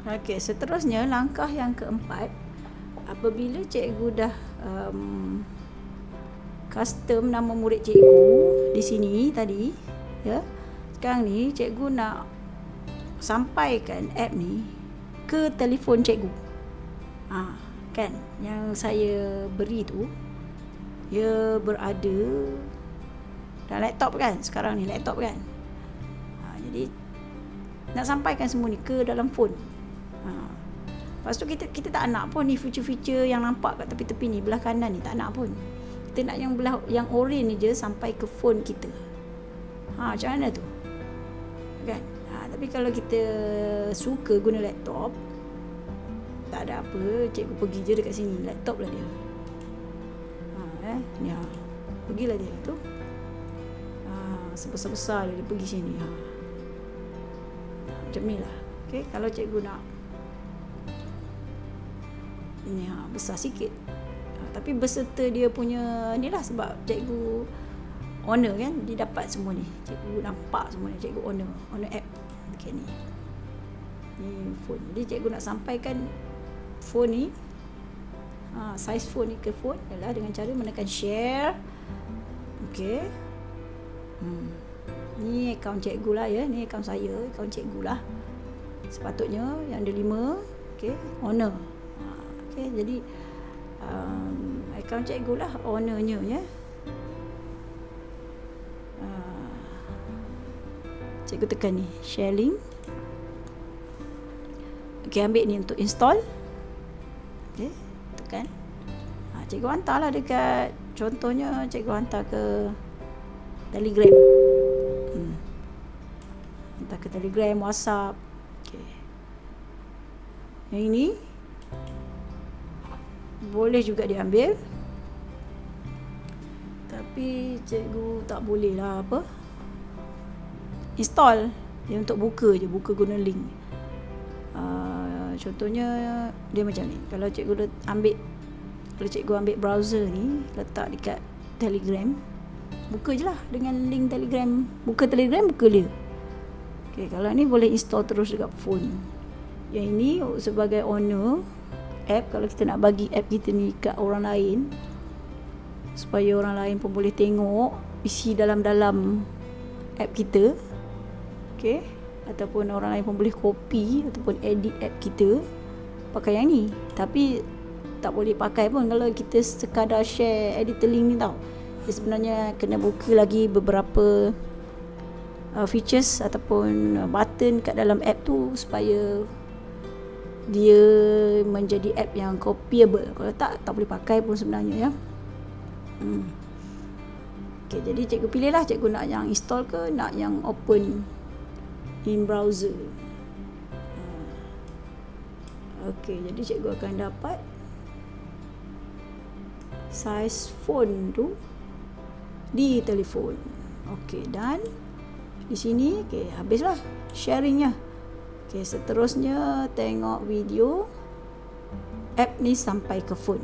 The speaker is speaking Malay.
Okey, seterusnya langkah yang keempat, apabila cikgu dah custom nama murid cikgu di sini tadi, ya. Sekarang ni cikgu nak sampaikan app ni ke telefon cikgu. Kan, yang saya beri tu ia berada dalam laptop kan, sekarang ni laptop kan. Jadi nak sampaikan semua ni ke dalam phone. Lepas tu kita tak nak pun ni feature-feature yang nampak kat tepi-tepi ni, belah kanan ni, tak nak pun. Kita nak yang orange ni je sampai ke phone kita. Macam mana tu? Kan? Tapi kalau kita suka guna laptop, tak ada apa, cikgu pergi je dekat sini, laptop lah dia. Ni pergilah dia tu. Sebesar-besar dia pergi sini. Macam ni lah. Okay, kalau cikgu nak ni besar sikit, tapi berserta dia punya ni lah, sebab cikgu owner kan, dia dapat semua ni, cikgu nampak semua ni, cikgu owner app. Okay, ni phone. Jadi cikgu nak sampaikan phone ni, size phone ni ke phone adalah dengan cara menekan share. Okay. Ni akaun cikgu lah ya, ni akaun saya, akaun cikgu lah. Sepatutnya yang ada 5, okay, owner. Okay, jadi akaun cikgu lah ownernya ya. Cikgu tekan ni, share link. Okay, ambil ni untuk install. Okay, tekan. Cikgu hantar lah dekat, contohnya cikgu hantar ke Telegram. Hantar ke Telegram, WhatsApp. Okay. Yang ini boleh juga diambil, tapi cikgu tak boleh lah install. Dia untuk buka je, buka guna link. Contohnya dia macam ni. Kalau cikgu ambil browser ni, letak dekat Telegram, buka je lah dengan link Telegram. Buka Telegram, buka dia. Okay, kalau ni boleh install terus dekat phone. Yang ini sebagai owner app, kalau kita nak bagi app kita ni kat orang lain, supaya orang lain pun boleh tengok isi dalam-dalam app kita, okay, ataupun orang lain pun boleh copy ataupun edit app kita, pakai yang ni. Tapi tak boleh pakai pun kalau kita sekadar share editor link ni tau. Dia sebenarnya kena buka lagi beberapa features ataupun button kat dalam app tu supaya dia menjadi app yang copyable. Kalau tak boleh pakai pun sebenarnya ya. Okay, jadi cikgu pilih lah, cikgu nak yang install ke nak yang open in browser. Okay, jadi cikgu akan dapat size phone tu di telefon. Okay, dan di sini okay, habislah sharingnya. Okay, seterusnya tengok video app ni sampai ke phone.